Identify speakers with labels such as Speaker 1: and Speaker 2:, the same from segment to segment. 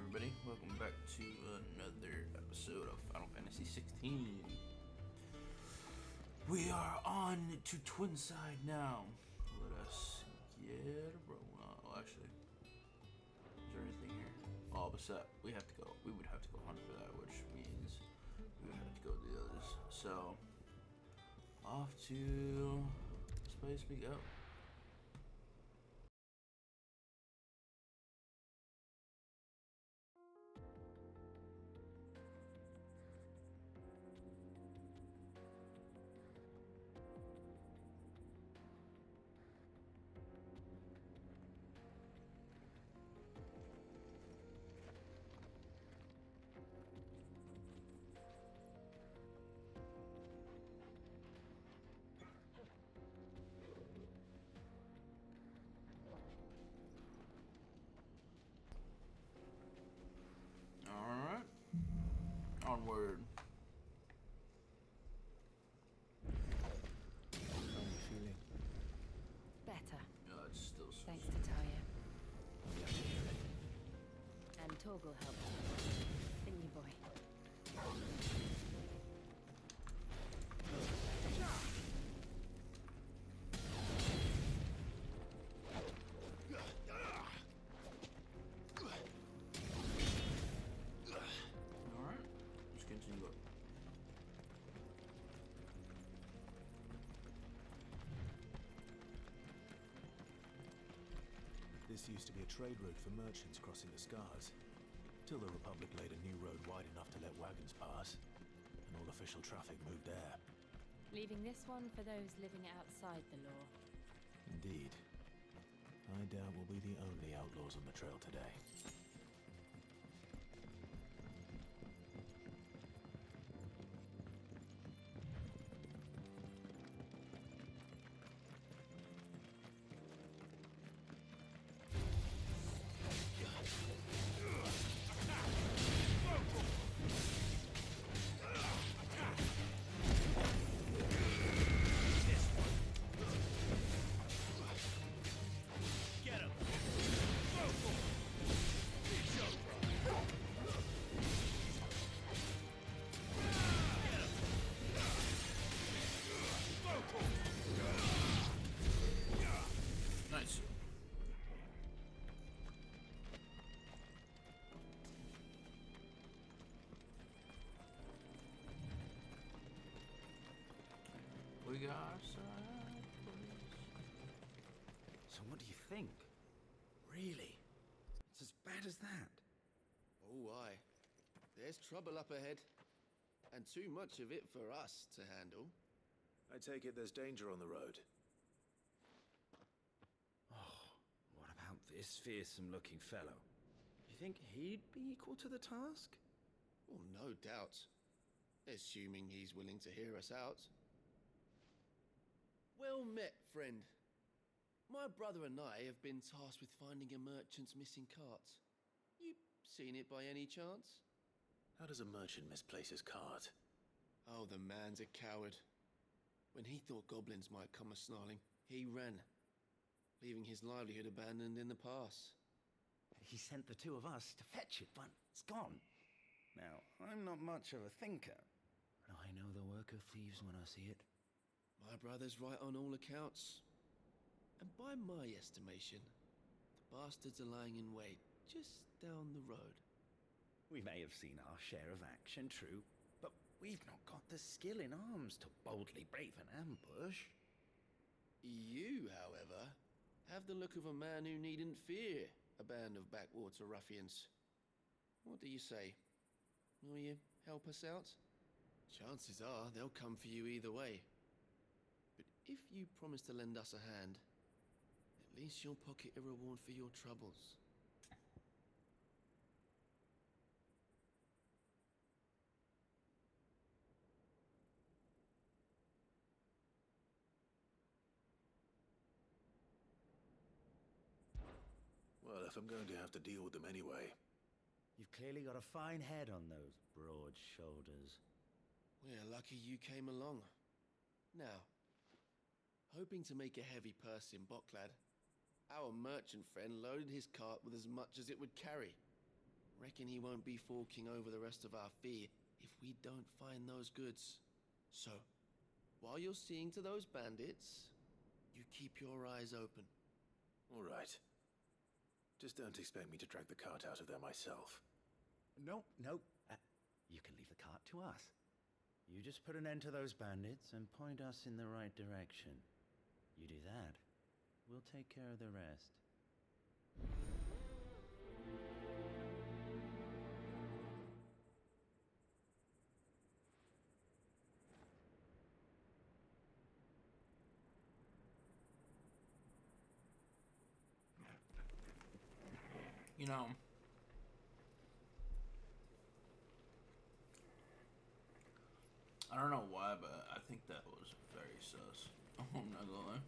Speaker 1: everybody? Welcome back to another episode of Final Fantasy 16. We are on to Twinside now. Let us get rolling. Oh, actually, is there anything here? Oh, but we have to go. We would have to go hunt for that, which means we would have to go to the others. So, off to this place we go. Alright. Onward.
Speaker 2: How are you feeling?
Speaker 3: Better,
Speaker 1: It's still so
Speaker 3: thanks to Talia.
Speaker 2: I'm glad to hear it.
Speaker 3: And Torgal helped. Didn't you, boy?
Speaker 1: Alright. Just continue up.
Speaker 2: This used to be a trade route for merchants crossing the Scars, till the Republic laid a new road wide enough to let wagons pass, and all official traffic moved there.
Speaker 3: Leaving this one for those living outside the law.
Speaker 2: Indeed. I doubt we'll be the only outlaws on the trail today.
Speaker 1: Nice. We got our side place.
Speaker 4: So what do you think? Really? It's as bad as that?
Speaker 5: Oh, aye. There's trouble up ahead. And too much of it for us to handle.
Speaker 2: I take it there's danger on the road.
Speaker 4: What about this fearsome-looking fellow? You think he'd be equal to the task?
Speaker 5: Well, no doubt. Assuming he's willing to hear us out. Well met, friend. My brother and I have been tasked with finding a merchant's missing cart. You seen it by any chance?
Speaker 2: How does a merchant misplace his cart?
Speaker 5: Oh, the man's a coward. When he thought goblins might come a-snarling, he ran, leaving his livelihood abandoned in the pass.
Speaker 4: He sent the two of us to fetch it, but it's gone. Now, I'm not much of a thinker, but I know the work of thieves when I see it.
Speaker 5: My brother's right on all accounts. And by my estimation, the bastards are lying in wait just down the road.
Speaker 4: We may have seen our share of action, true, but we've not got the skill in arms to boldly brave an ambush.
Speaker 5: You, however, have the look of a man who needn't fear a band of backwater ruffians. What do you say? Will you help us out? Chances are they'll come for you either way. But if you promise to lend us a hand, at least you'll pocket a reward for your troubles.
Speaker 2: Well, if I'm going to have to deal with them anyway.
Speaker 4: You've clearly got a fine head on those broad shoulders.
Speaker 5: We're lucky you came along. Now, hoping to make a heavy purse in Boklad, our merchant friend loaded his cart with as much as it would carry. Reckon he won't be forking over the rest of our fee if we don't find those goods. So, while you're seeing to those bandits, you keep your eyes open.
Speaker 2: All right. Just don't expect me to drag the cart out of there myself.
Speaker 4: No. You can leave the cart to us. You just put an end to those bandits and point us in the right direction. You do that, we'll take care of the rest.
Speaker 1: You know, I don't know why, but I think that was very sus. I'm not gonna lie.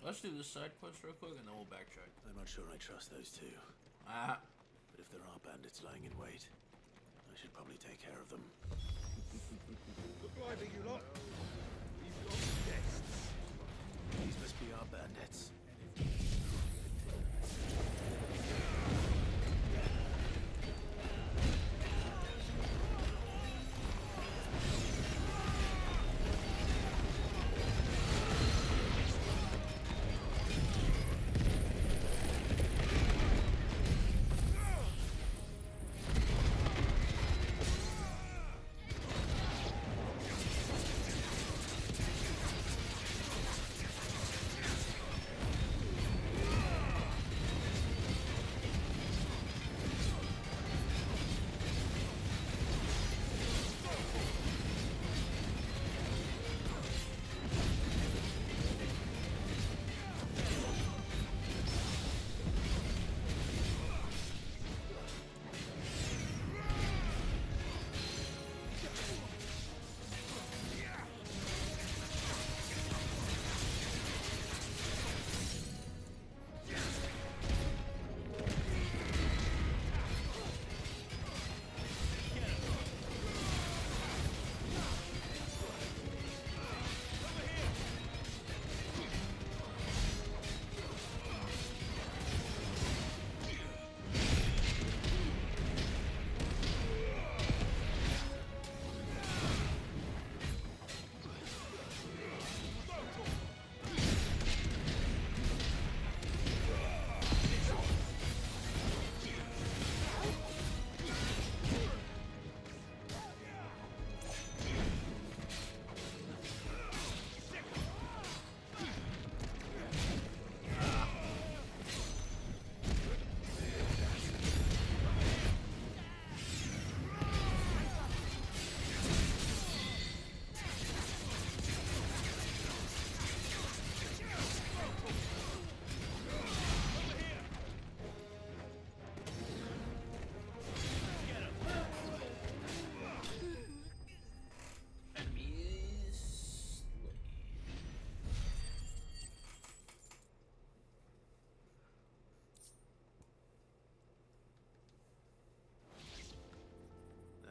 Speaker 1: Let's do this side quest real quick and then we'll backtrack.
Speaker 2: I'm not sure I trust those two.
Speaker 1: Ah.
Speaker 2: But if there are bandits lying in wait, I should probably take care of them.
Speaker 6: Good blimey, you lot. We've got guests.
Speaker 2: These must be our bandits.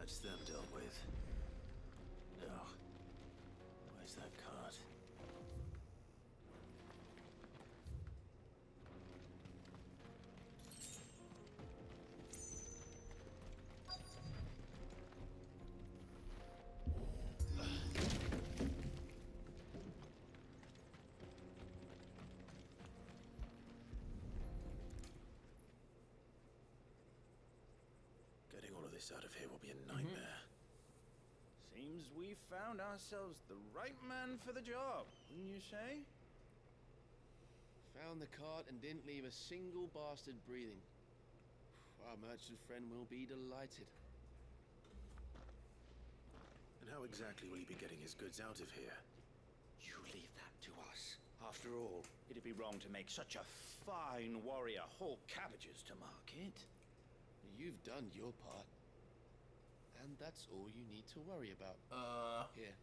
Speaker 2: That's them dealt with. Now, where's that cart? Getting all of this out of here will be a nightmare.
Speaker 4: Seems we found ourselves the right man for the job, wouldn't you say?
Speaker 5: Found the cart and didn't leave a single bastard breathing. Our merchant friend will be delighted.
Speaker 2: And how exactly will he be getting his goods out of here?
Speaker 4: You leave that to us. After all, it'd be wrong to make such a fine warrior haul cabbages to market.
Speaker 5: You've done your part. And that's all you need to worry about. Here.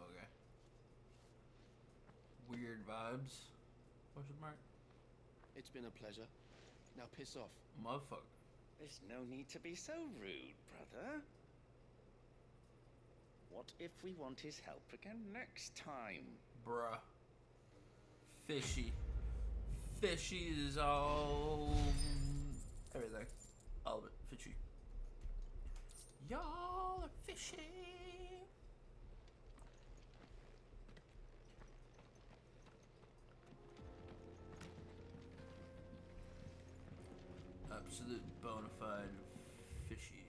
Speaker 1: Okay. weird vibes. Question mark?
Speaker 5: It's been a pleasure. Now piss off.
Speaker 1: Motherfucker.
Speaker 4: There's no need to be so rude, brother. What if we want his help again next time?
Speaker 1: Bruh. Fishy. Fishy is all... everything. All of it. Fishy. Y'all are fishy. Absolute bona fide fishy.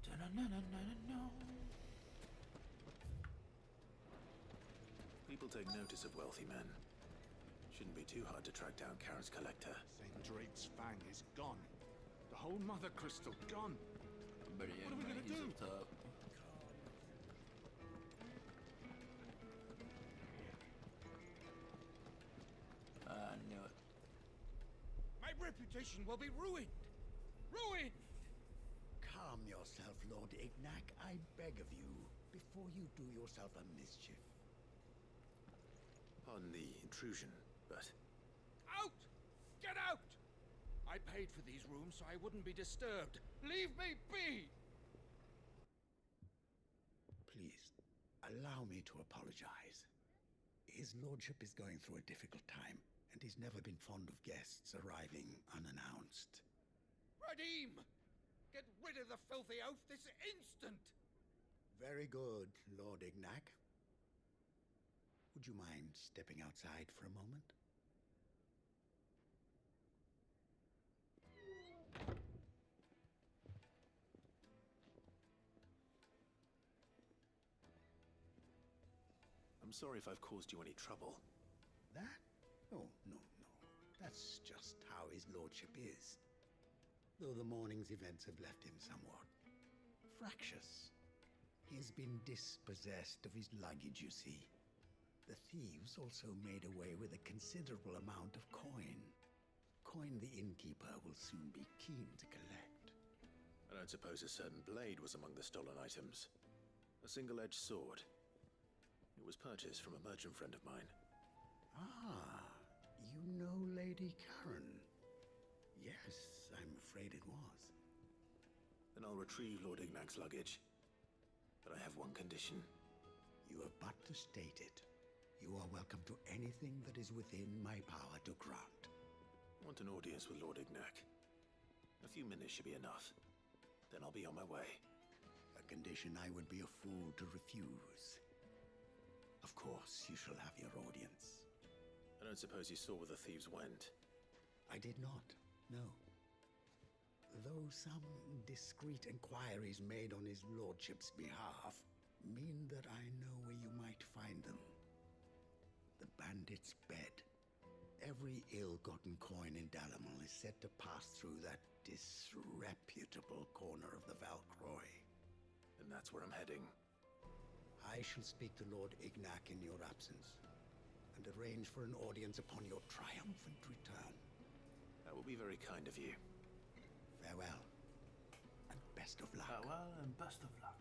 Speaker 1: Da-na-na-na-na-na.
Speaker 2: People take notice of wealthy men. Shouldn't be too hard to track down Karen's collector.
Speaker 6: St. Drake's Fang is gone. The whole Mother Crystal gone.
Speaker 1: But yeah,
Speaker 6: What are we
Speaker 1: man,
Speaker 6: gonna
Speaker 1: he's
Speaker 6: do?
Speaker 1: up top. I knew it.
Speaker 6: My reputation will be ruined. Ruined!
Speaker 7: Calm yourself, Lord Ignac, I beg of you, before you do yourself a mischief.
Speaker 2: Pardon the intrusion, but
Speaker 6: Out! Get out! I paid for these rooms so I wouldn't be disturbed. Leave me be!
Speaker 7: Please, allow me to apologize. His lordship is going through a difficult time, and he's never been fond of guests arriving unannounced.
Speaker 6: Radim! Get rid of the filthy oaf this instant!
Speaker 7: Very good, Lord Ignac. Would you mind stepping outside for a moment?
Speaker 2: I'm sorry if I've caused you any trouble.
Speaker 7: That? Oh, no. That's just how his lordship is. Though the morning's events have left him somewhat fractious. He's been dispossessed of his luggage, you see. The thieves also made away with a considerable amount of coin. Coin the innkeeper will soon be keen to collect.
Speaker 2: I don't suppose a certain blade was among the stolen items. A single-edged sword. It was purchased from a merchant friend of mine.
Speaker 7: Ah, you know Lady Karen. Yes, I'm afraid it was.
Speaker 2: Then I'll retrieve Lord Ignac's luggage. But I have one condition.
Speaker 7: You have but to state it. You are welcome to anything that is within my power to grant.
Speaker 2: I want an audience with Lord Ignac. A few minutes should be enough. Then I'll be on my way.
Speaker 7: A condition I would be a fool to refuse. Of course, you shall have your audience.
Speaker 2: I don't suppose you saw where the thieves went.
Speaker 7: I did not, no. Though some discreet inquiries made on his lordship's behalf mean that I know where you might find them. The bandit's bed. Every ill-gotten coin in Dalamon is said to pass through that disreputable corner of the Valcroy.
Speaker 2: And that's where I'm heading.
Speaker 7: I shall speak to Lord Ignac in your absence, and arrange for an audience upon your triumphant return.
Speaker 2: That will be very kind of you.
Speaker 7: Farewell, and best of luck.
Speaker 1: Farewell and best of luck.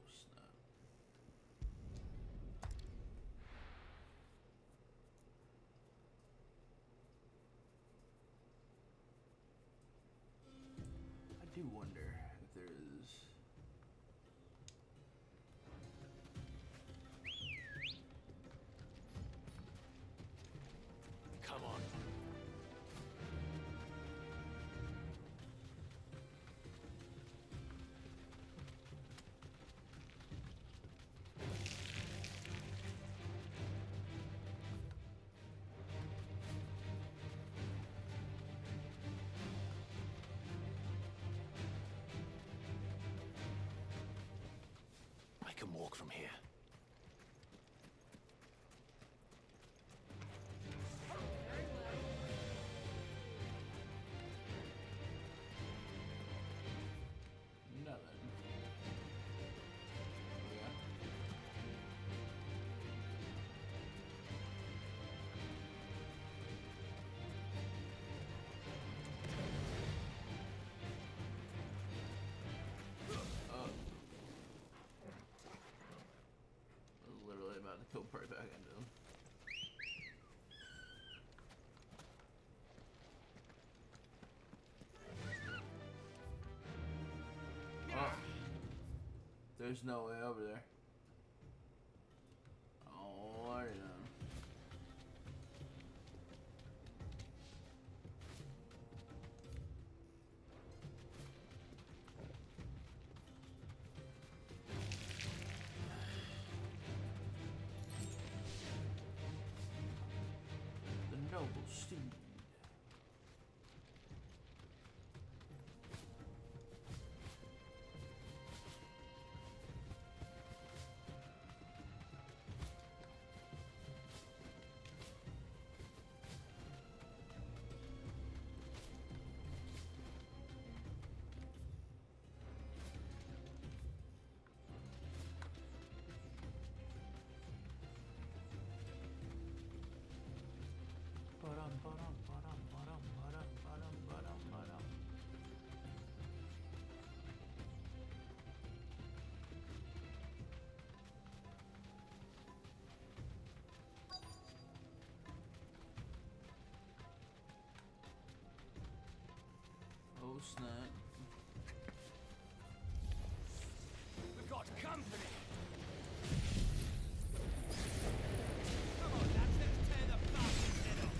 Speaker 1: Snap. I do wonder if there's...
Speaker 2: Come on. I can walk from here.
Speaker 1: Go right back into them. Oh. There's no way over there. Alrighty then. The noble steed. Oh snap.
Speaker 6: We've got company! Come on, lads, let's tear the bastard's head off!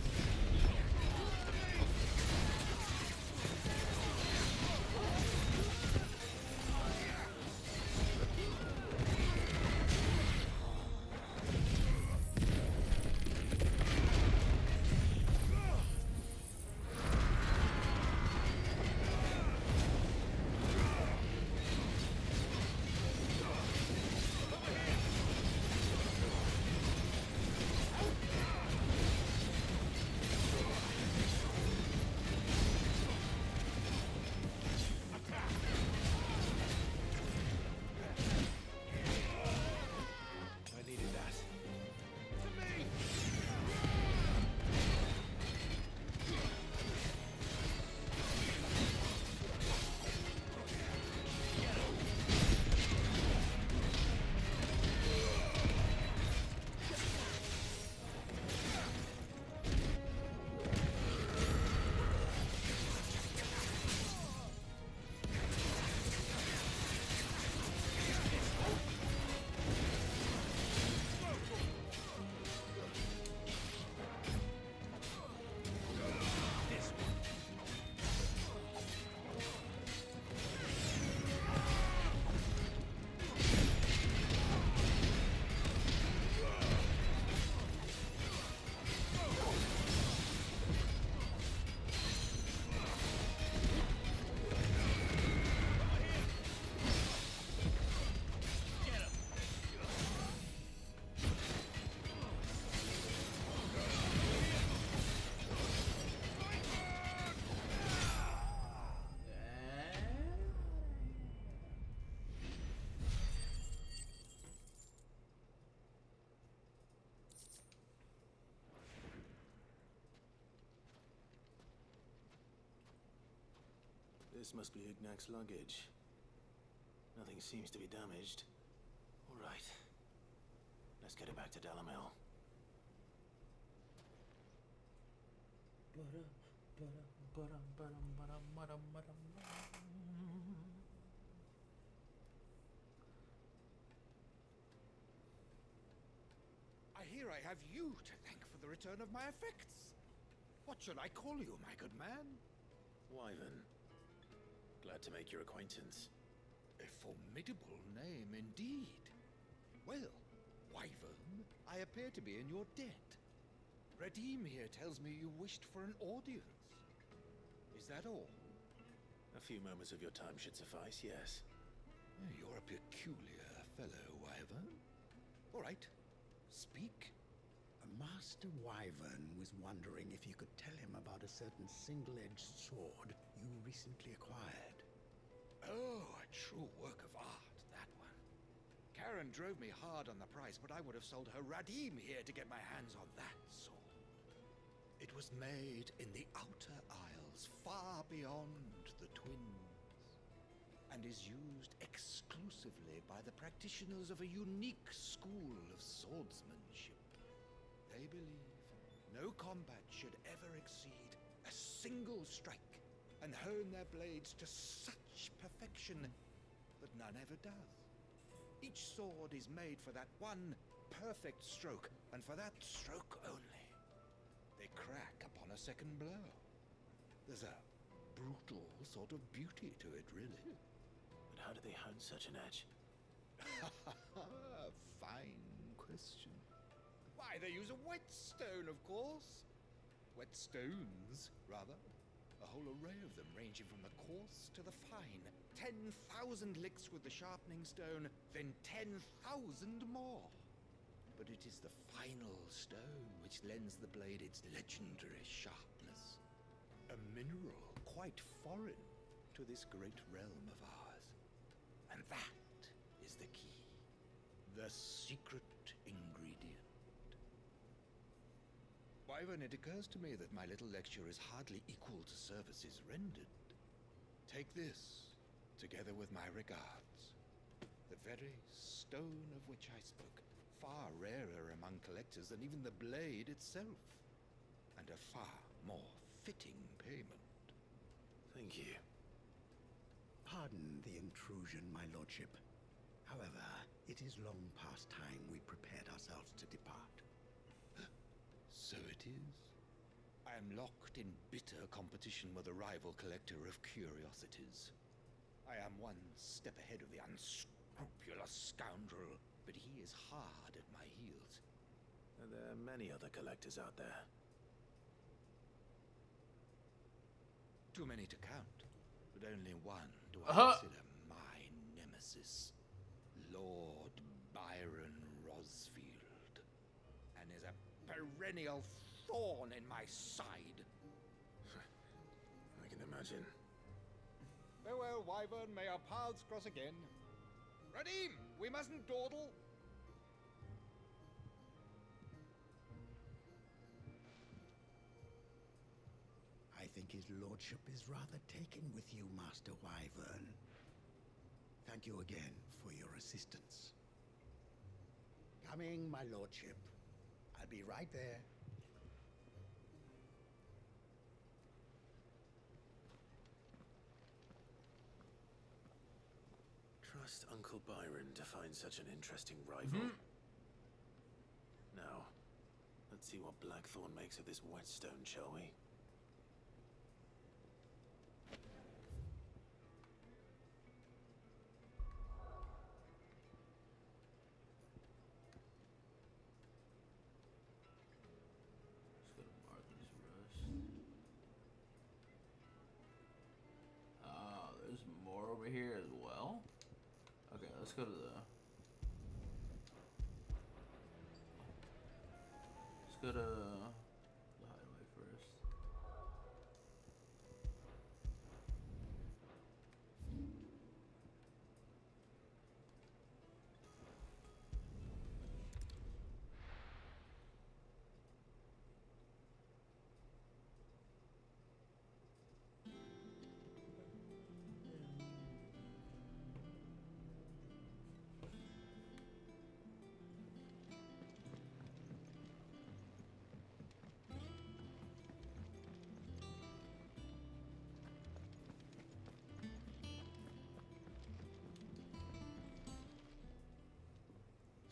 Speaker 2: I needed that.
Speaker 6: To me!
Speaker 2: This must be Ignac's luggage. Nothing seems to be damaged. All right. Let's get it back to Delamil.
Speaker 6: I hear I have you to thank for the return of my effects. What should I call you, my good man?
Speaker 2: Wyvern. Glad to make your acquaintance.
Speaker 6: A formidable name indeed. Well, Wyvern, I appear to be in your debt. Redeem here tells me you wished for an audience. Is that all?
Speaker 2: A few moments of your time should suffice, yes.
Speaker 6: You're a peculiar fellow, Wyvern. All right, speak.
Speaker 7: Master Wyvern was wondering if you could tell him about a certain single-edged sword you recently acquired.
Speaker 6: Oh, a true work of art, that one. Karen drove me hard on the price, but I would have sold her Radim here to get my hands on that sword. It was made in the Outer Isles, far beyond the Twins, and is used exclusively exclusively by the practitioners of a unique school of swordsmanship. They believe no combat should ever exceed a single strike and hone their blades to such perfection that none ever does. Each sword is made for that one perfect stroke, and for that stroke only. They crack upon a second blow. There's a brutal sort of beauty to it, really.
Speaker 2: But how do they hone such an edge?
Speaker 6: Fine question. Why, they use a whetstone, of course. Whetstones, rather. A whole array of them, ranging from the coarse to the fine. 10,000 licks with the sharpening stone, then 10,000 more. But it is the final stone which lends the blade its legendary sharpness. A mineral quite foreign to this great realm of ours. And that is the key. The secret ingredient. Wyvern, it occurs to me that my little lecture is hardly equal to services rendered. Take this, together with my regards. The very stone of which I spoke, far rarer among collectors than even the blade itself, and a far more fitting payment.
Speaker 2: Thank you.
Speaker 7: Pardon the intrusion, my lordship. However, it is long past time we prepared ourselves to depart.
Speaker 6: So it is. I am locked in bitter competition with a rival collector of curiosities. I am one step ahead of the unscrupulous scoundrel, but he is hard at my heels.
Speaker 2: Are there many other collectors out there?
Speaker 6: Too many to count, but only one do I consider my nemesis. Lord Byron Rosfield. And is a perennial thorn in my side.
Speaker 2: I can imagine.
Speaker 6: Farewell, Wyvern. May our paths cross again. Radim, we mustn't dawdle.
Speaker 7: I think his lordship is rather taken with you, Master Wyvern. Thank you again for your assistance. Coming, my lordship. I'll be right there.
Speaker 2: Trust Uncle Byron to find such an interesting rival. Now, let's see what Blackthorn makes of this whetstone, shall we?
Speaker 1: Let's go to Martha's Rust. There's more over here as well. Okay, let's go to the. Let's go to the hideaway first.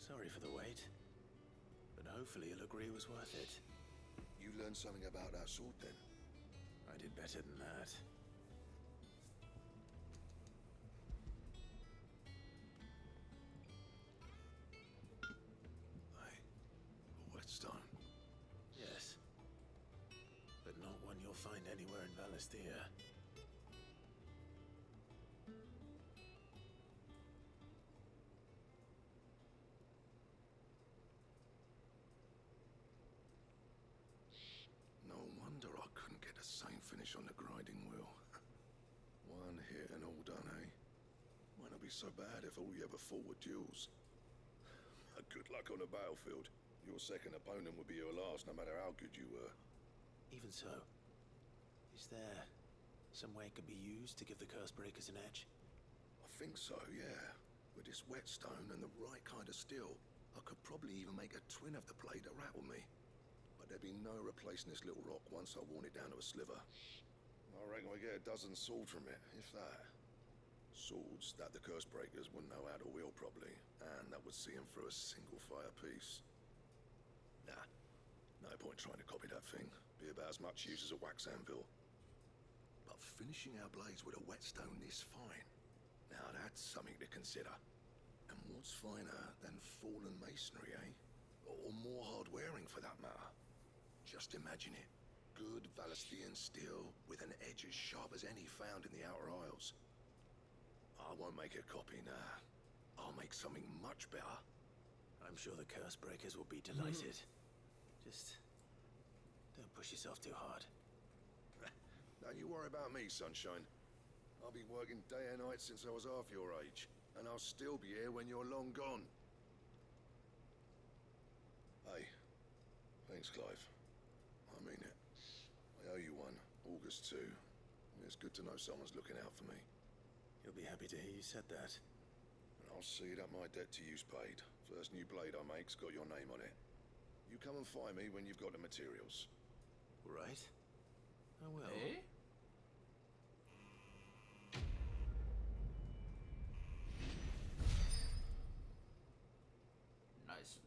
Speaker 2: Sorry for the wait, but hopefully you'll agree it was worth it.
Speaker 8: You learned something about that sword then?
Speaker 2: I did better than that.
Speaker 8: A whetstone?
Speaker 2: Yes. But not one you'll find anywhere in Valisthea.
Speaker 8: No wonder I couldn't get the same finish on the grinding wheel. One hit and all done, eh? Might not be so bad if all you ever fought were duels. Good luck on the battlefield. Your second opponent would be your last, no matter how good you were.
Speaker 2: Even so, is there some way it could be used to give the Curse Breakers an edge?
Speaker 8: I think so, yeah. With this whetstone and the right kind of steel, I could probably even make a twin of the blade to rattle me. But there'd be no replacing this little rock once I worn it down to a sliver. I reckon we get a dozen swords from it, if that. Swords that the curse breakers wouldn't know how to wield properly, and that would see them through a single fire piece. Nah, no point trying to copy that thing. Be about as much use as a wax anvil. But finishing our blades with a whetstone this fine, now that's something to consider. And what's finer than fallen masonry, eh? Or more hard-wearing, for that matter. Just imagine it. Good Valestian steel with an edge as sharp as any found in the Outer Isles. I won't make a copy, nah. I'll make something much better.
Speaker 2: I'm sure the curse breakers will be delighted. Just don't push yourself too hard.
Speaker 8: Don't you worry about me, sunshine. I'll be working day and night since I was half your age, and I'll still be here when you're long gone. Hey, thanks, Clive. I mean it. I owe you one. August too. It's good to know someone's looking out for me.
Speaker 2: You'll be happy to hear you said that.
Speaker 8: And I'll see that my debt to you's paid. First new blade I make's got your name on it. You come and find me when you've got the materials.
Speaker 2: Right. I will.
Speaker 1: Eh? Nice.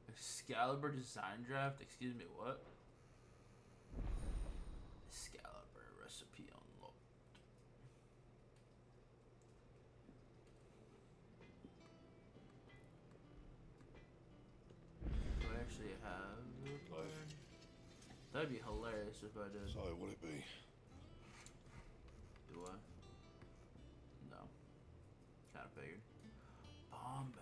Speaker 1: Excalibur design draft? Excuse me, what? Excalibur recipe unlocked. Do I actually have a plan? That'd be hilarious if I did.
Speaker 8: So, will it be?
Speaker 1: Do I? No. Kinda figured. Bomb member.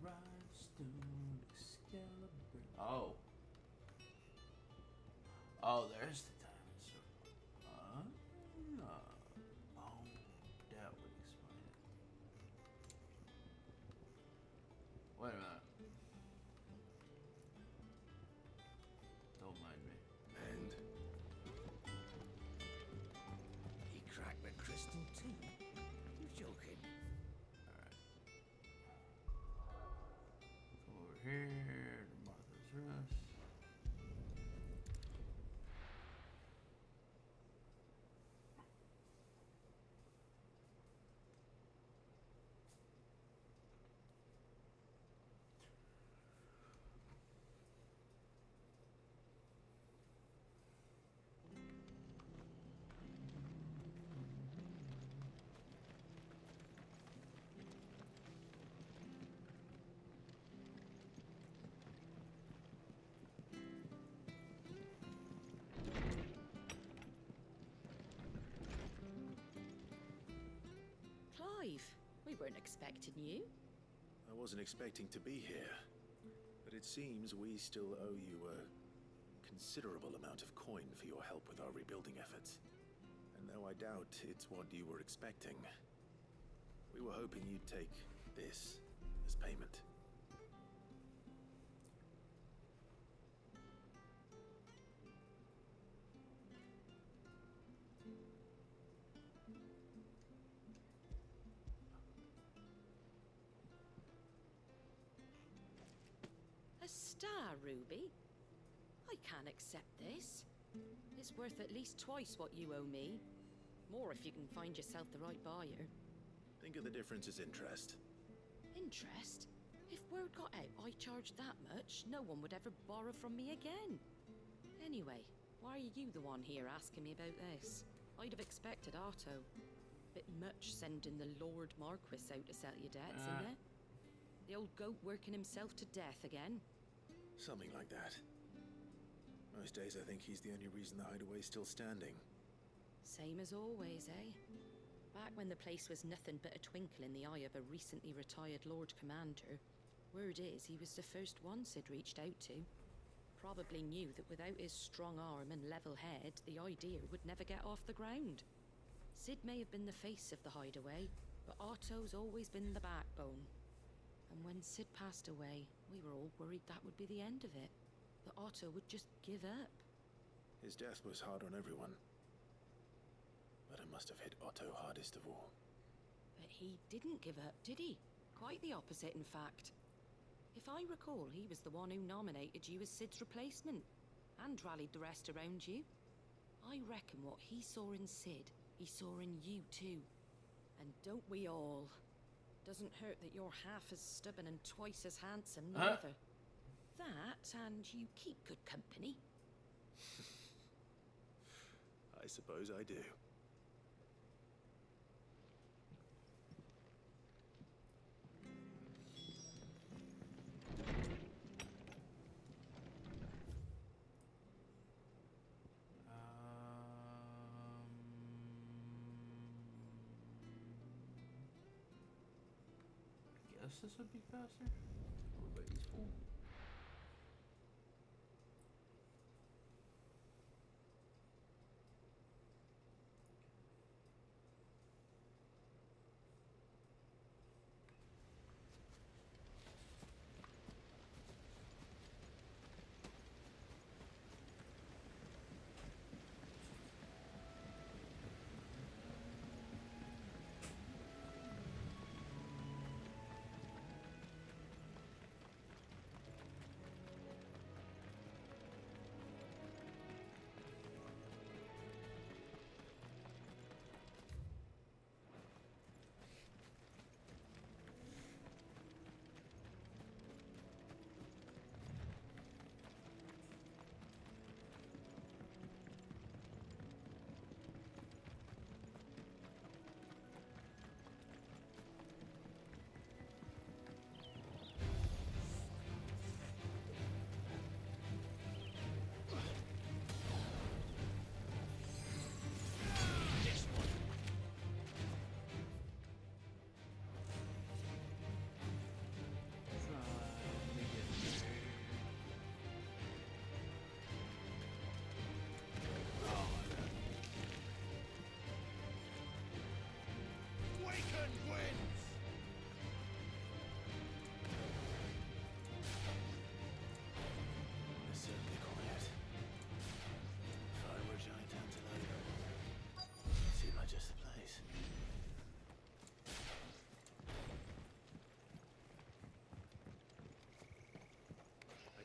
Speaker 1: Rhinestone Excalibur. Oh. Oh, there's the diamond sword. Oh, that would explain it. Wait a minute. Don't mind me.
Speaker 8: And
Speaker 7: He cracked the crystal too. You joking?
Speaker 1: Alright. Come over here to Martha's Rest.
Speaker 3: Clive, we weren't expecting you.
Speaker 2: I wasn't expecting to be here, but it seems we still owe you a considerable amount of coin for your help with our rebuilding efforts. And though I doubt it's what you were expecting, we were hoping you'd take this as payment.
Speaker 3: A star, Ruby? I can't accept this. It's worth at least twice what you owe me. More if you can find yourself the right buyer.
Speaker 2: Think of the difference as interest.
Speaker 3: Interest? If word got out I charged that much, no one would ever borrow from me again. Anyway, why are you the one here asking me about this? I'd have expected Otto. Bit much sending the Lord Marquis out to settle your debts, isn't it? The old goat working himself to death again?
Speaker 2: Something like that. Most days I think he's the only reason the hideaway's still standing.
Speaker 3: Same as always, eh? Back when the place was nothing but a twinkle in the eye of a recently retired Lord Commander, word is he was the first one Sid reached out to. probably knew that without his strong arm and level head, the idea would never get off the ground. Sid may have been the face of the hideaway, but Otto's always been the backbone. And when Sid passed away, we were all worried that would be the end of it. That Otto would just give up.
Speaker 2: His death was hard on everyone. But it must have hit Otto hardest of all.
Speaker 3: But he didn't give up, did he? Quite the opposite, in fact. If I recall, he was the one who nominated you as Sid's replacement, and rallied the rest around you. I reckon what he saw in Sid, he saw in you too. And don't we all? Doesn't hurt that you're half as stubborn and twice as handsome, neither. That, and you keep good company.
Speaker 2: I suppose I do.
Speaker 1: I guess this would be faster. What about these four?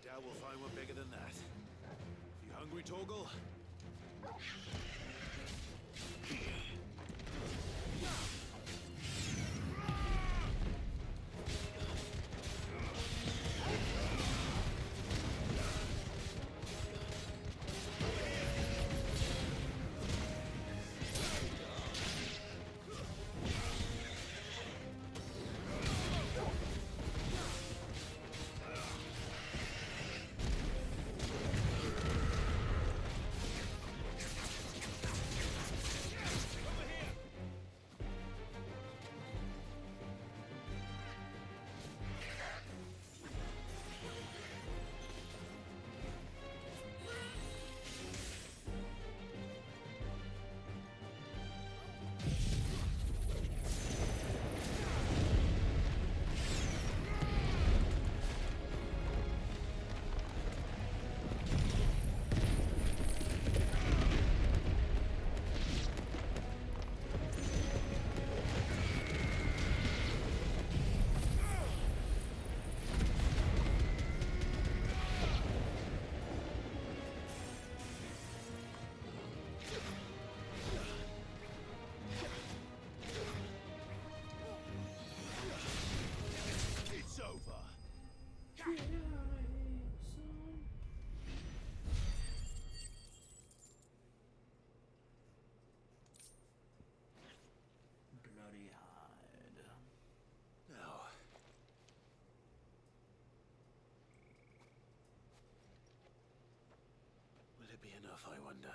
Speaker 2: I will find one bigger than that. You hungry, Torgal?
Speaker 1: Bloody hide.
Speaker 2: Now, will it be enough, I wonder?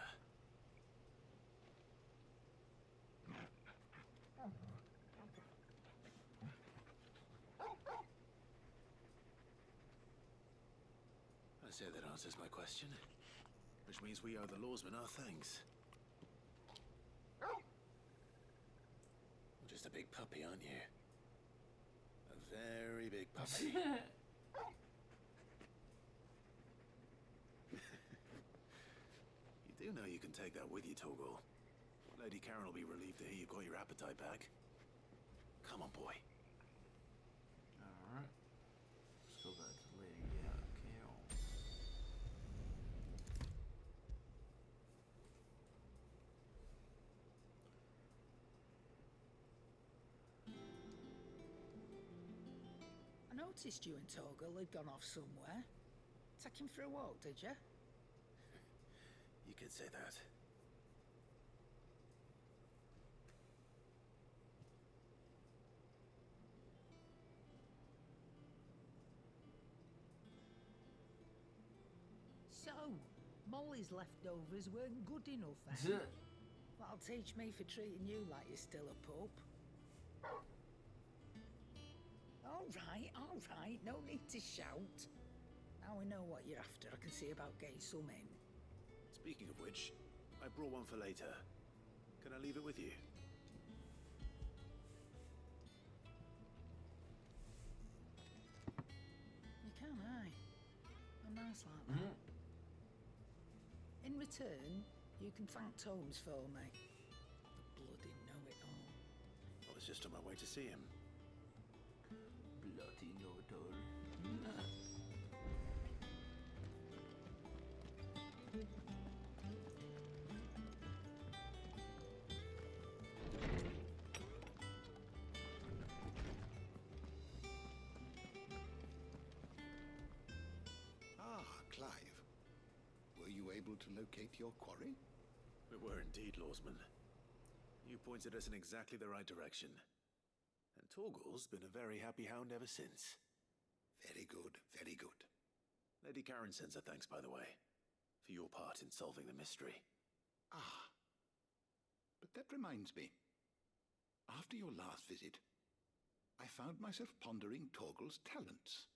Speaker 2: A say that answers my question. Which means we owe the lawsmen our thanks. You're just a big puppy, aren't you? A very big puppy. You do know you can take that with you, Torgal. Lady Karen will be relieved to hear you've got your appetite back. Come on, boy.
Speaker 1: Alright. Let's go back to Lady Karen.
Speaker 9: I noticed you and Torgal had gone off somewhere. Take him for a walk, did you?
Speaker 2: You could say that.
Speaker 9: So, Molly's leftovers weren't good enough, eh?
Speaker 1: Zit.
Speaker 9: That'll teach me for treating you like you're still a pup. All right, no need to shout. Now we know what you're after, I can see about getting some in.
Speaker 2: Speaking of which, I brought one for later. Can I leave it with you?
Speaker 9: You can, aye. I'm nice like that. In return, you can thank Tomes for me. The bloody know-it-all.
Speaker 2: I was just on my way to see him.
Speaker 1: Bloody know-it-all.
Speaker 6: Clive. Were you able to locate your quarry?
Speaker 2: We were indeed, Lawsman. You pointed us in exactly the right direction. And Torgal's been a very happy hound ever since.
Speaker 6: Very good, very good.
Speaker 2: Lady Karen sends her thanks, by the way, for your part in solving the mystery.
Speaker 6: Ah. But that reminds me. After your last visit, I found myself pondering Torgal's talents.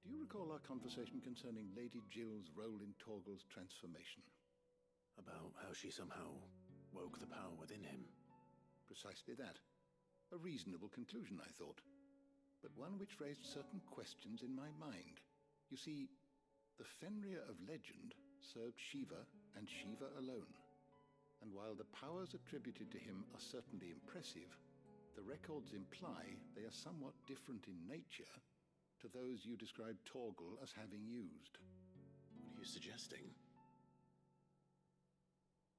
Speaker 6: Do you recall our conversation concerning Lady Jill's role in Torgal's transformation?
Speaker 2: About how she somehow woke the power within him.
Speaker 6: Precisely that. A reasonable conclusion, I thought. But one which raised certain questions in my mind. You see, the Fenrir of legend served Shiva and Shiva alone. And while the powers attributed to him are certainly impressive, the records imply they are somewhat different in nature to those you described Torgal as having used.
Speaker 2: What are you suggesting?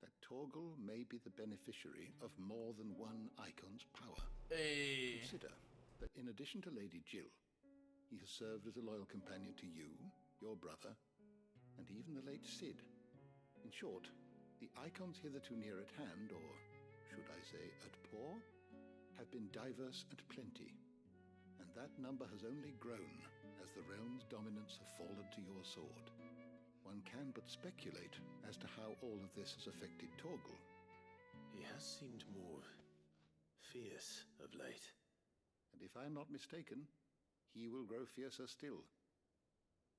Speaker 6: That Torgal may be the beneficiary of more than one icon's power.
Speaker 1: Hey.
Speaker 6: Consider that in addition to Lady Jill, he has served as a loyal companion to you, your brother, and even the late Cid. In short, the icons hitherto near at hand, or should I say at paw, have been diverse and plenty. And that number has only grown as the realm's dominance have fallen to your sword. One can but speculate as to how all of this has affected Torgal.
Speaker 2: He has seemed more fierce of late.
Speaker 6: And if I am not mistaken, he will grow fiercer still.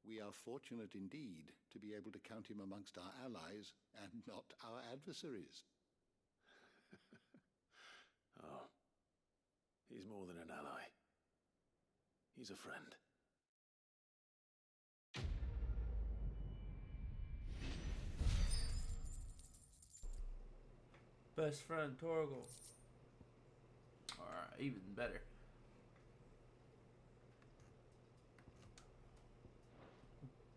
Speaker 6: We are fortunate indeed to be able to count him amongst our allies and not our adversaries.
Speaker 2: Oh, he's more than an ally. He's a friend.
Speaker 1: Best friend, Torgal. Alright, even better.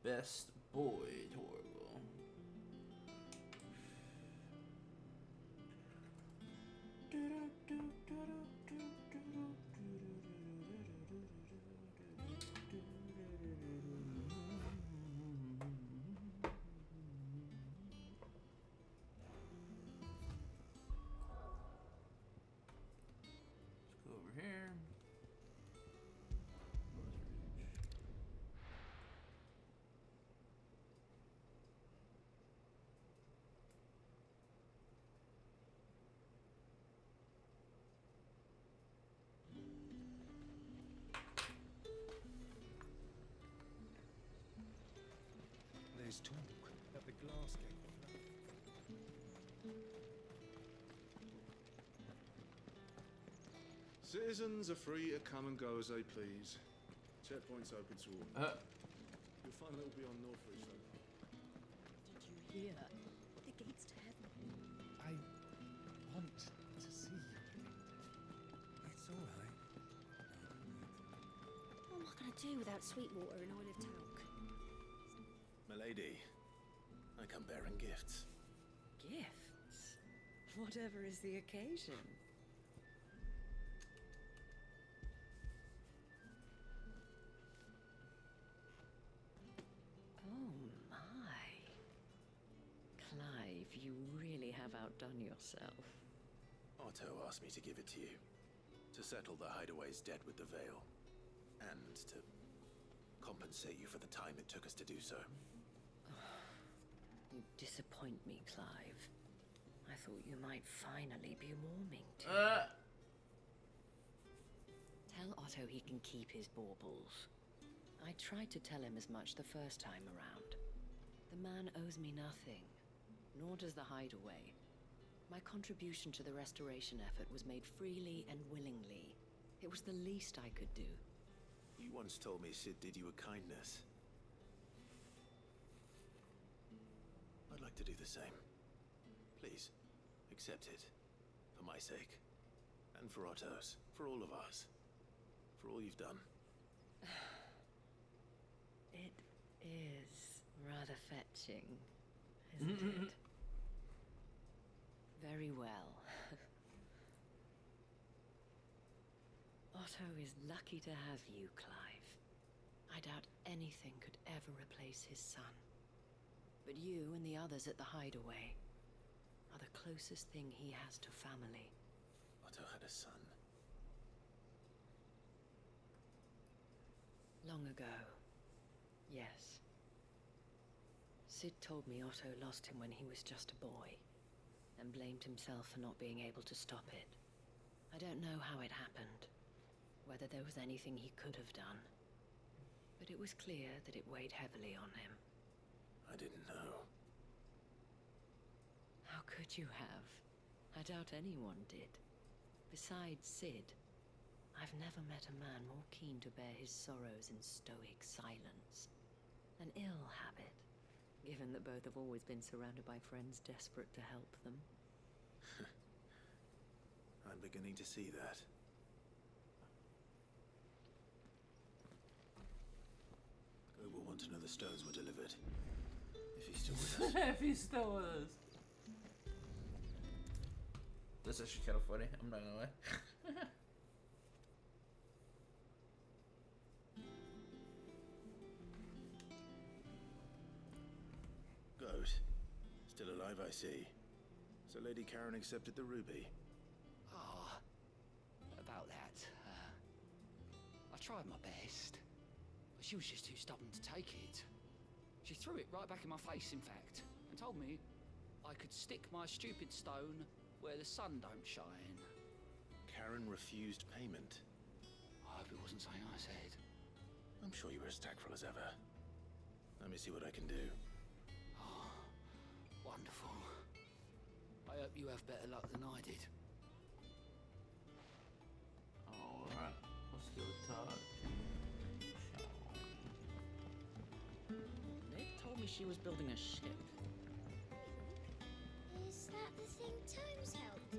Speaker 1: Best boy, Torgal. Let's go over here.
Speaker 6: was talk that the glass gate was left.
Speaker 10: Citizens are free to come and go as they please. Checkpoint's open to all. You'll find that will be on Northridge so far.
Speaker 3: Did you hear? The gates to heaven.
Speaker 6: I want to see you.
Speaker 7: It's all right.
Speaker 11: What am I going to do without Sweetwater and Oil of Talc?
Speaker 2: Milady, I come bearing gifts.
Speaker 3: Gifts? Whatever is the occasion. Oh my. Clive, you really have outdone yourself.
Speaker 2: Otto asked me to give it to you. To settle the Hideaway's debt with the Veil. And to compensate you for the time it took us to do so.
Speaker 3: You disappoint me, Clive. I thought you might finally be warming to Tell Otto he can keep his baubles. I tried to tell him as much the first time around. The man owes me nothing, nor does the Hideaway. My contribution to the restoration effort was made freely and willingly. It was the least I could do.
Speaker 2: You once told me Sid did you a kindness. I'd like to do the same. Please, accept it. For my sake. And for Otto's. For all of us. For all you've done.
Speaker 3: It is rather fetching, isn't it? Very well. Otto is lucky to have you, Clive. I doubt anything could ever replace his son. But you and the others at the Hideaway are the closest thing he has to family.
Speaker 2: Otto had a son.
Speaker 3: Long ago. Yes. Sid told me Otto lost him when he was just a boy, and blamed himself for not being able to stop it. I don't know how it happened, whether there was anything he could have done, but it was clear that it weighed heavily on him.
Speaker 2: I didn't know.
Speaker 3: How could you have? I doubt anyone did. Besides Sid, I've never met a man more keen to bear his sorrows in stoic silence. An ill habit, given that both have always been surrounded by friends desperate to help them.
Speaker 2: I'm beginning to see that. Go will want to know the stones were delivered. If he's still with us.
Speaker 1: If he's still with us. That's actually kind of funny, I'm not gonna lie.
Speaker 2: Goat. Still alive, I see. So Lady Karen accepted the ruby.
Speaker 12: Ah, about that. I tried my best, but she was just too stubborn to take it. She threw it right back in my face, in fact, and told me I could stick my stupid stone where the sun don't shine.
Speaker 2: Karen refused payment.
Speaker 12: I hope it wasn't something I said.
Speaker 2: I'm sure you were as tactful as ever. Let me see what I can do.
Speaker 12: Oh, wonderful. I hope you have better luck than I did.
Speaker 1: Alright, let's go talk.
Speaker 3: Nick told me she was building a ship.
Speaker 11: Is that the thing Tomes helped?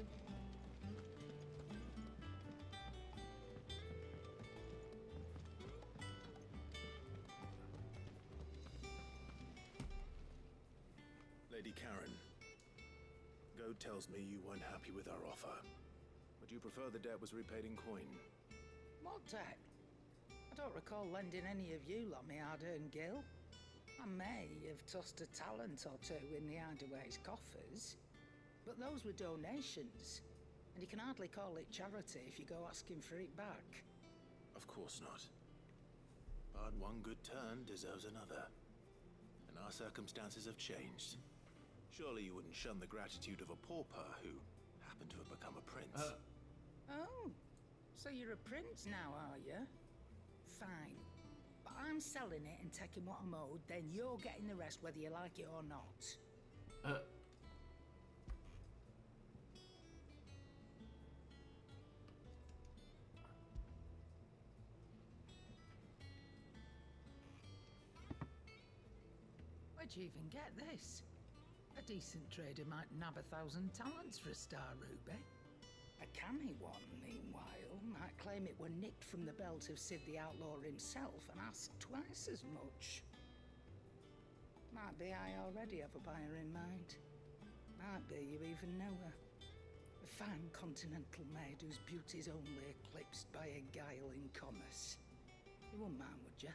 Speaker 2: Lady Karen, Goad tells me you weren't happy with our offer. Would you prefer the debt was repaid in coin?
Speaker 9: What debt? I don't recall lending any of you lot me hard-earned gil. I may have tossed a talent or two in the Hideaway's coffers, but those were donations, and you can hardly call it charity if you go asking for it back.
Speaker 2: Of course not. But one good turn deserves another. And our circumstances have changed. Surely you wouldn't shun the gratitude of a pauper who happened to have become a prince.
Speaker 9: Oh, so you're a prince now, are you? Fine. But I'm selling it and taking what I'm owed, then you're getting the rest whether you like it or not. Where'd you even get this? A decent trader might nab 1,000 talents for a star ruby. A canny one, meanwhile, might claim it were nicked from the belt of Sid the Outlaw himself and ask twice as much. Might be I already have a buyer in mind. Might be you even know her. A fine continental maid whose beauty's only eclipsed by a guile in commerce. You wouldn't mind, would you?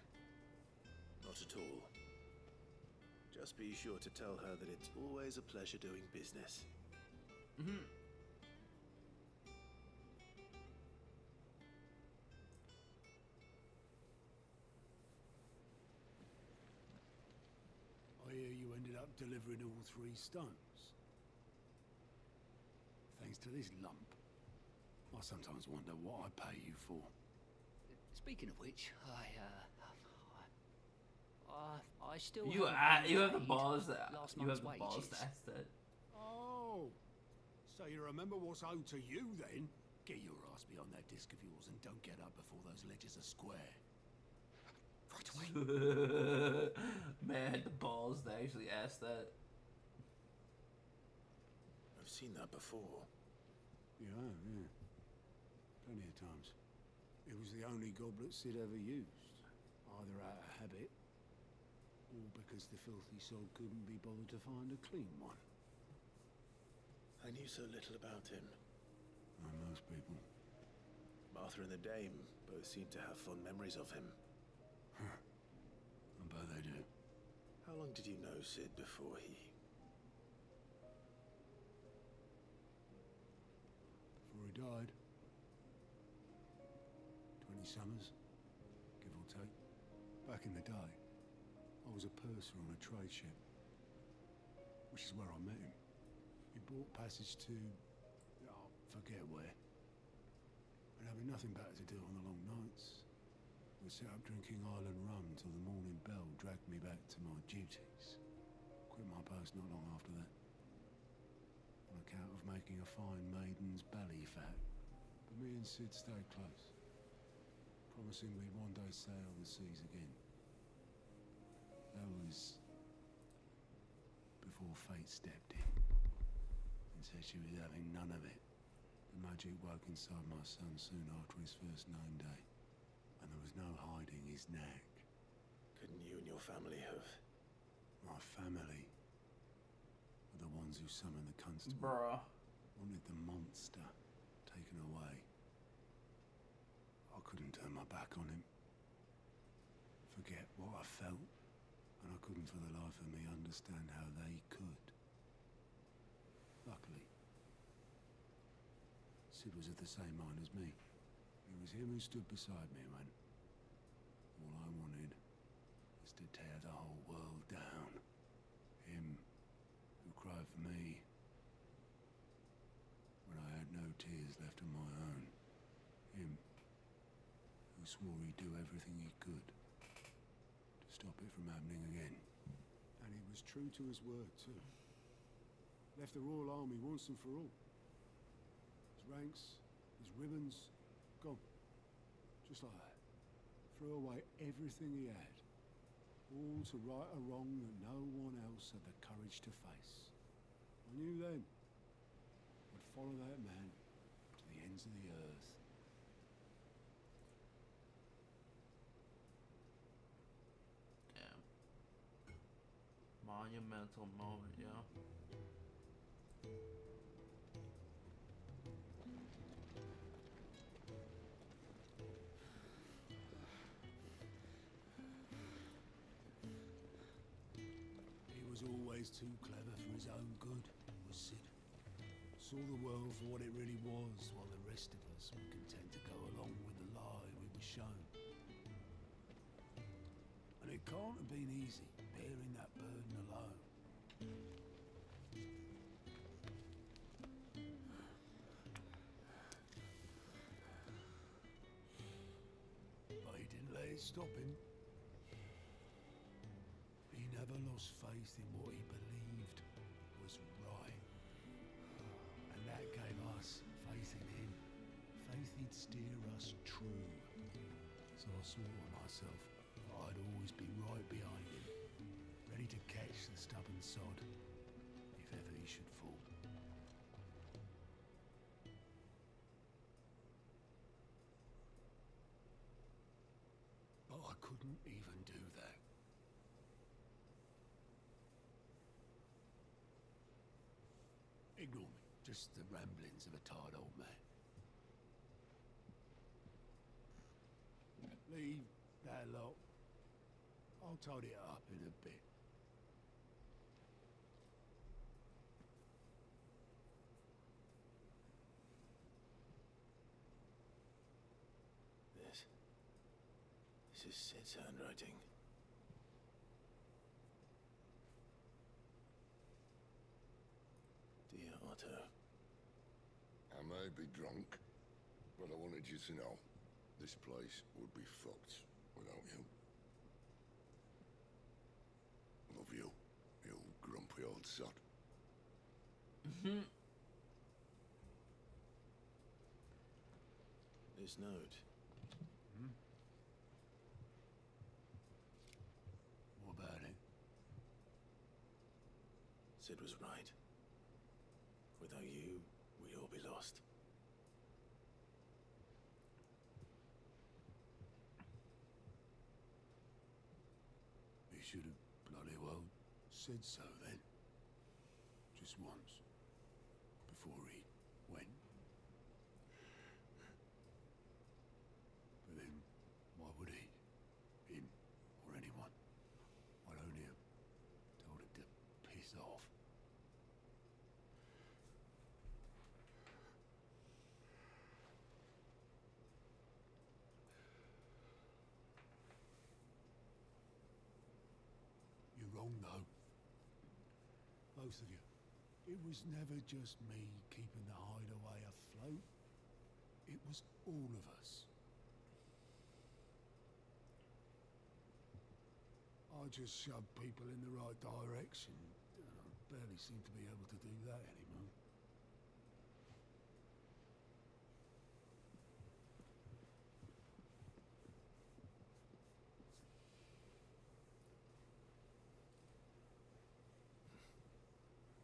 Speaker 2: Not at all. Just be sure to tell her that it's always a pleasure doing business.
Speaker 1: Mm-hmm.
Speaker 13: I hear you ended up delivering all 3 stones. Thanks to this lump. I sometimes wonder what I pay you for.
Speaker 12: Speaking of which, I still
Speaker 1: You
Speaker 12: haven't
Speaker 1: you have the
Speaker 12: paid
Speaker 1: balls that
Speaker 12: last
Speaker 1: you have
Speaker 12: month's
Speaker 1: the balls
Speaker 12: wages.
Speaker 1: to ask that.
Speaker 13: Oh, so you remember what's owed to you then? Get your ass behind that disc of yours and don't get up before those ledgers are square.
Speaker 12: Right away.
Speaker 1: Man had the balls to actually ask that.
Speaker 2: I've seen that before.
Speaker 13: Yeah. Plenty of times. It was the only goblet Sid ever used. Either out of habit, or because the filthy sod couldn't be bothered to find a clean one.
Speaker 2: I knew so little about him.
Speaker 13: Like most people.
Speaker 2: Martha and the Dame both seem to have fond memories of him.
Speaker 13: I bet they do.
Speaker 2: How long did you know Sid before he...
Speaker 13: Before he died. 20 summers, give or take. Back in the day, I was a purser on a trade ship. Which is where I met him. He bought passage to... forget where. And having nothing better to do on the long nights, we set up drinking island rum till the morning bell dragged me back to my duties. Quit my post not long after that. On account of making a fine maiden's belly fat. But me and Sid stayed close. Promising we'd one day sail the seas again. That was... before fate stepped in. And said she was having none of it. The magic woke inside my son soon after his first known day. And there was no hiding his knack.
Speaker 2: Couldn't you and your family have...
Speaker 13: My family were the ones who summoned the constable.
Speaker 1: Bruh.
Speaker 13: Wanted the monster taken away. I couldn't turn my back on him. Forget what I felt. And I couldn't for the life of me understand how they could. Luckily, Sid was of the same mind as me. It was him who stood beside me when all I wanted was to tear the whole world down. Him who cried for me when I had no tears left of my own. Him who swore he'd do everything he could to stop it from happening again. And he was true to his word too. Left the Royal Army once and for all. His ranks, his ribbons, gone. Just like that. Threw away everything he had. All to right a wrong that no one else had the courage to face. I knew then I'd follow that man to the ends of the earth.
Speaker 1: Damn. Monumental moment, yo.
Speaker 13: He was always too clever for his own good, was Sid. Saw the world for what it really was, while the rest of us were content to go along with the lie we were shown. And it can't have been easy, bearing that burden alone. But he didn't let it stop him. lost faith in what he believed was right. And that gave us faith in him. Faith he'd steer us true. So I swore to myself that I'd always be right behind him, ready to catch the stubborn sod if ever he should fall. But I couldn't even do that. Ignore me, just the ramblings of a tired old man. Leave that lot. I'll tidy it up in a bit.
Speaker 2: This is Sid's handwriting. Dear Otto.
Speaker 8: I may be drunk, but I wanted you to know this place would be fucked without you. Love you, you grumpy old sod.
Speaker 2: This note.
Speaker 13: What about it?
Speaker 2: Sid was right. Without you, we'd all be lost.
Speaker 13: He should have bloody well said so then. Just once. Before he went. But then, why would he? Him, or anyone? I'd only have told him to piss off. You're wrong, though. Both of you. It was never just me keeping the hideaway afloat. It was all of us. I just shoved people in the right direction. I barely seem to be able to do that anymore.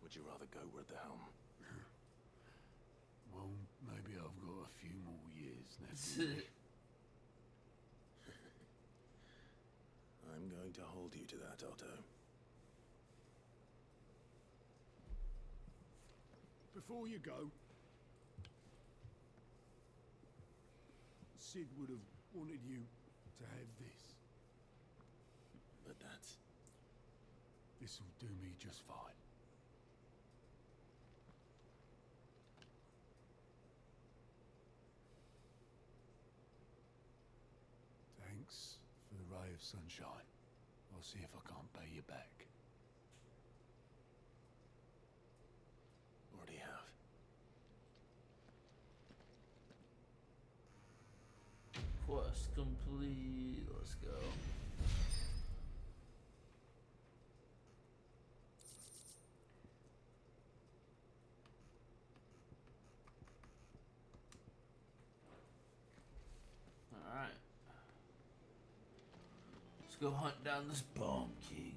Speaker 2: Would you rather go with the helm?
Speaker 13: Well, maybe I've got a few more years left in me.
Speaker 2: I'm going to hold you to that, Otto.
Speaker 13: Before you go, Sid would have wanted you to have this.
Speaker 2: But that's...
Speaker 13: This'll do me just fine. Thanks for the ray of sunshine. I'll see if I can't pay you back.
Speaker 2: Already have.
Speaker 1: Quest complete. Let's go. Alright. Let's go hunt down this Bomb King.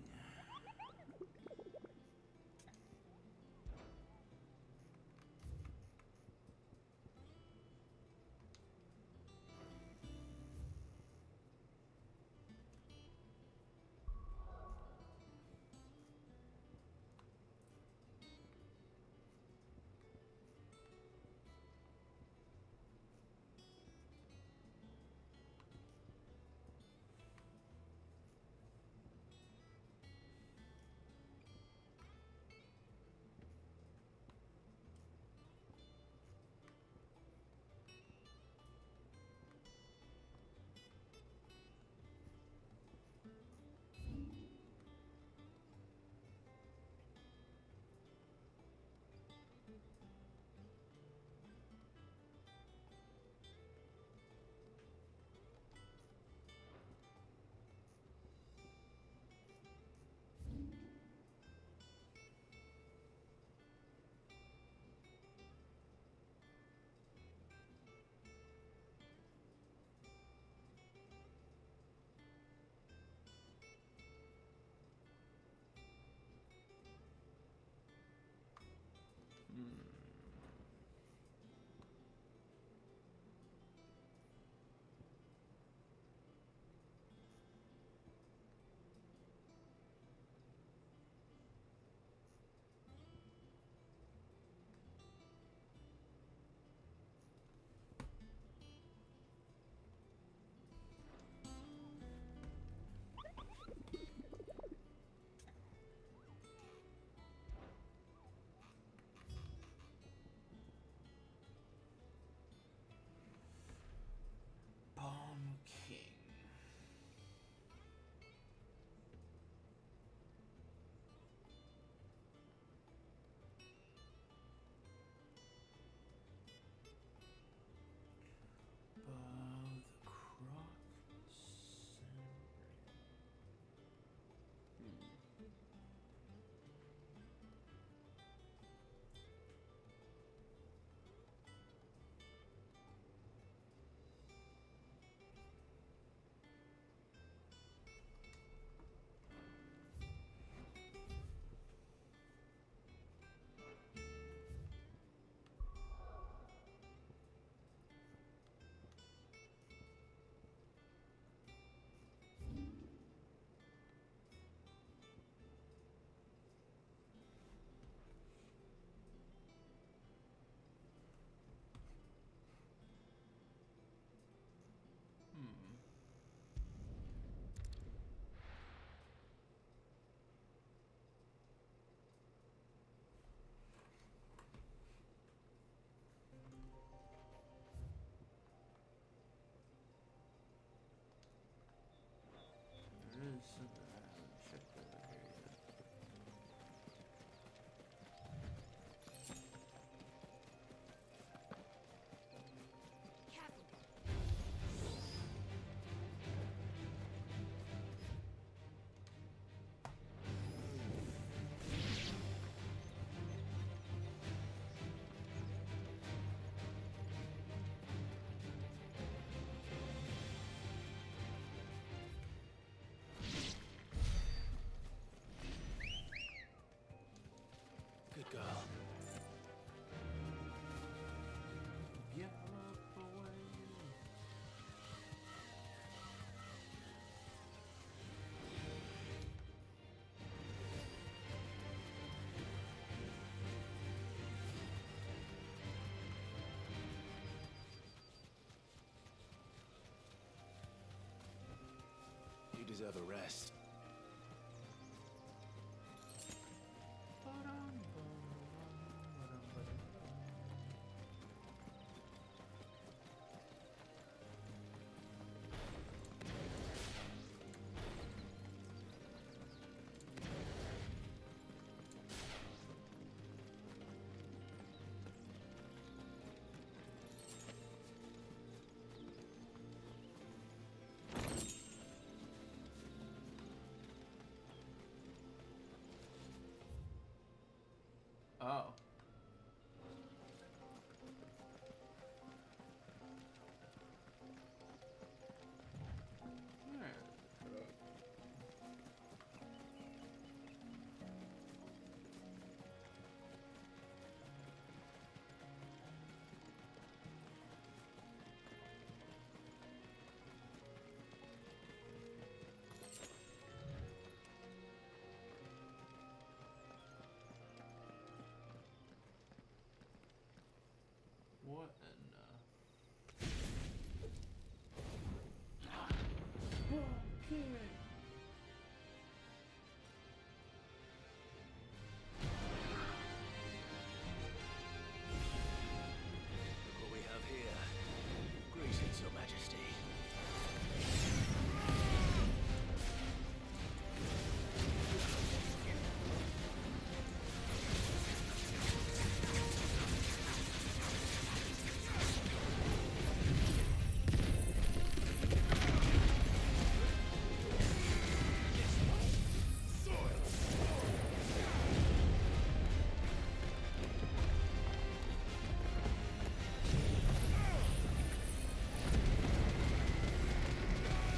Speaker 2: deserve a rest.
Speaker 1: Oh. What in okay.
Speaker 2: Look what we have here. Greetings, Your Majesty.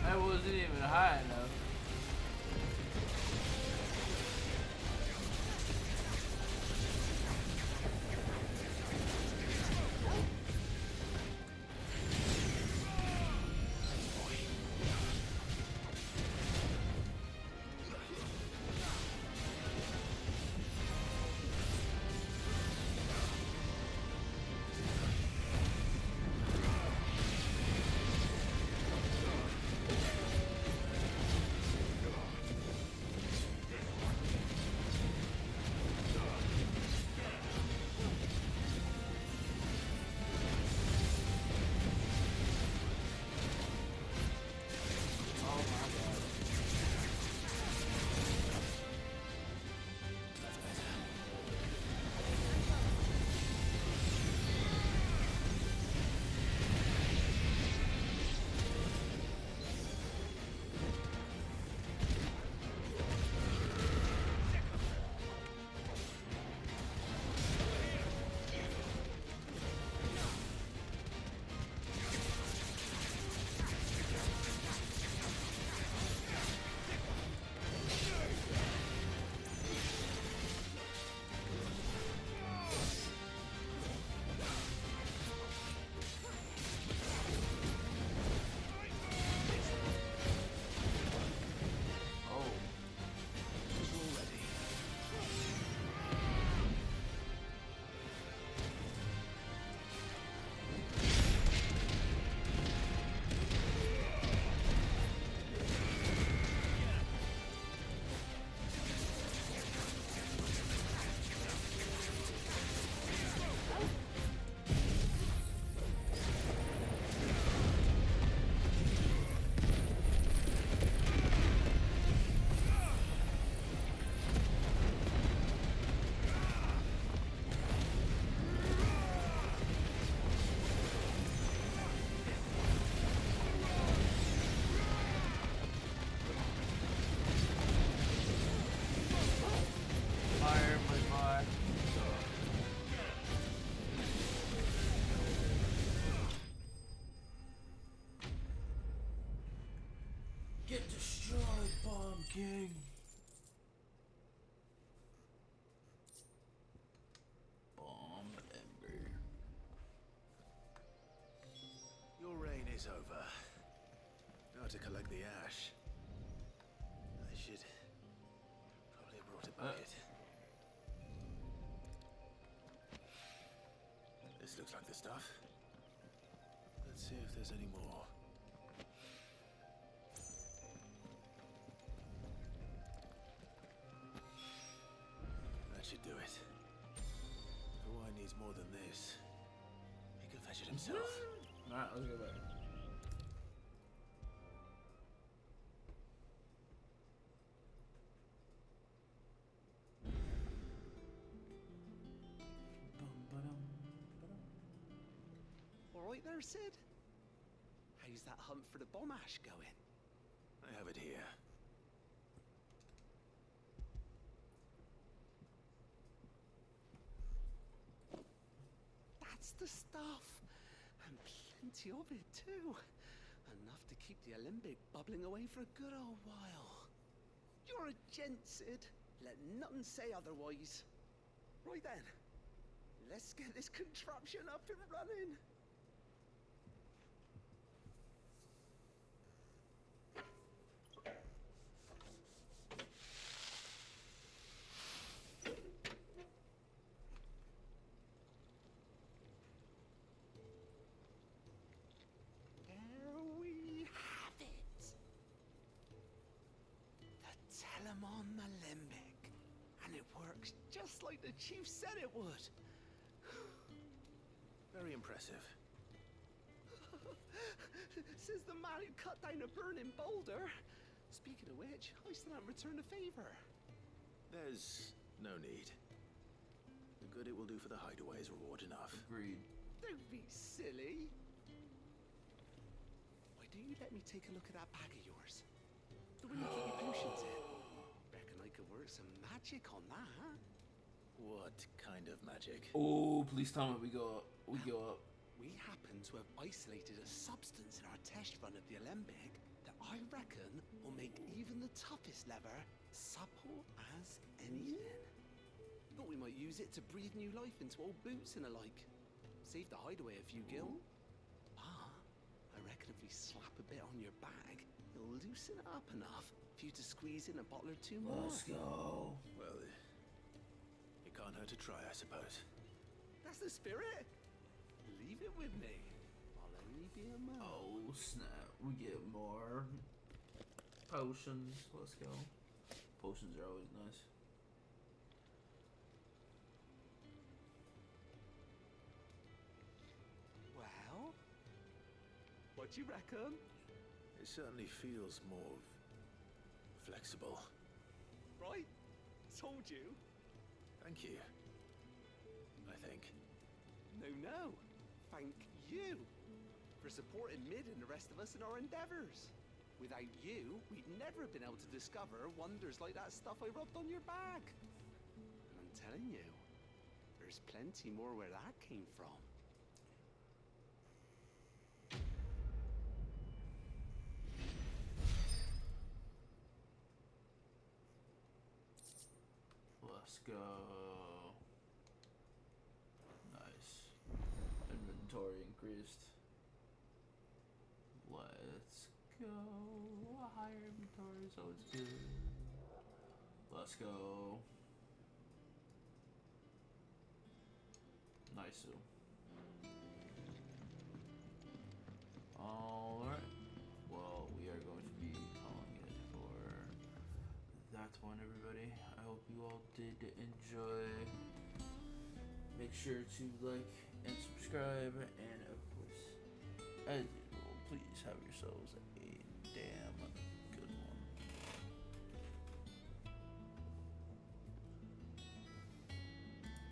Speaker 1: That wasn't even high enough. Get destroyed, Bomb King. Bomb Ember.
Speaker 2: Your reign is over. Now to collect the ash. I should probably have brought a bucket. This looks like the stuff. Let's see if there's any more. should do it. Hawaii needs more than this. He can fetch it himself.
Speaker 1: Alright, let's go back.
Speaker 14: All right there, Sid? How's that hunt for the bomb ash going?
Speaker 2: I have it here.
Speaker 14: That's the stuff. And plenty of it, too. Enough to keep the alembic bubbling away for a good old while. You're a gent, Sid. Let nothing say otherwise. Right then. Let's get this contraption up and running. There we have it. The Telemon Alembic. And it works just like the chief said it would.
Speaker 2: Very impressive.
Speaker 14: Says the man who cut down a burning boulder. Speaking of which, I still haven't returned the favor.
Speaker 2: There's no need. The good it will do for the hideaway is reward enough.
Speaker 1: Agreed.
Speaker 14: Don't be silly. Why don't you let me take a look at that bag of yours? The one you keep your potions in. Reckon I could work some magic on that, huh?
Speaker 2: What kind of magic?
Speaker 1: Oh, please tell me we go up. We go up.
Speaker 14: We happen to have isolated a substance in our test run of the alembic that I reckon will make even the toughest lever supple as anything. Thought we might use it to breathe new life into old boots and the like. Save the hideaway a few gil. Ah, I reckon if we slap a bit on your bag, it'll loosen it up enough for you to squeeze in a bottle or two more.
Speaker 1: Let's go.
Speaker 2: Well, it can't hurt to try, I suppose.
Speaker 14: That's the spirit. Leave it with me. I'll only be a man.
Speaker 1: Oh snap! We get more potions. Let's go. Potions are always nice.
Speaker 14: Well, what do you reckon?
Speaker 2: It certainly feels more flexible.
Speaker 14: Right? Told you.
Speaker 2: Thank you. I think.
Speaker 14: No. Thank you for supporting Mid and the rest of us in our endeavors. Without you, we'd never have been able to discover wonders like that stuff I rubbed on your bag. And I'm telling you, there's plenty more where that came from.
Speaker 1: Let's go. Nice. Inventory increased. Let's go. Higher inventory is always good. Let's go. Nice. Alright. Well, we are going to be calling it for that one, everybody. I hope you all did enjoy. Make sure to like and subscribe, and of course, as usual, please have yourselves a damn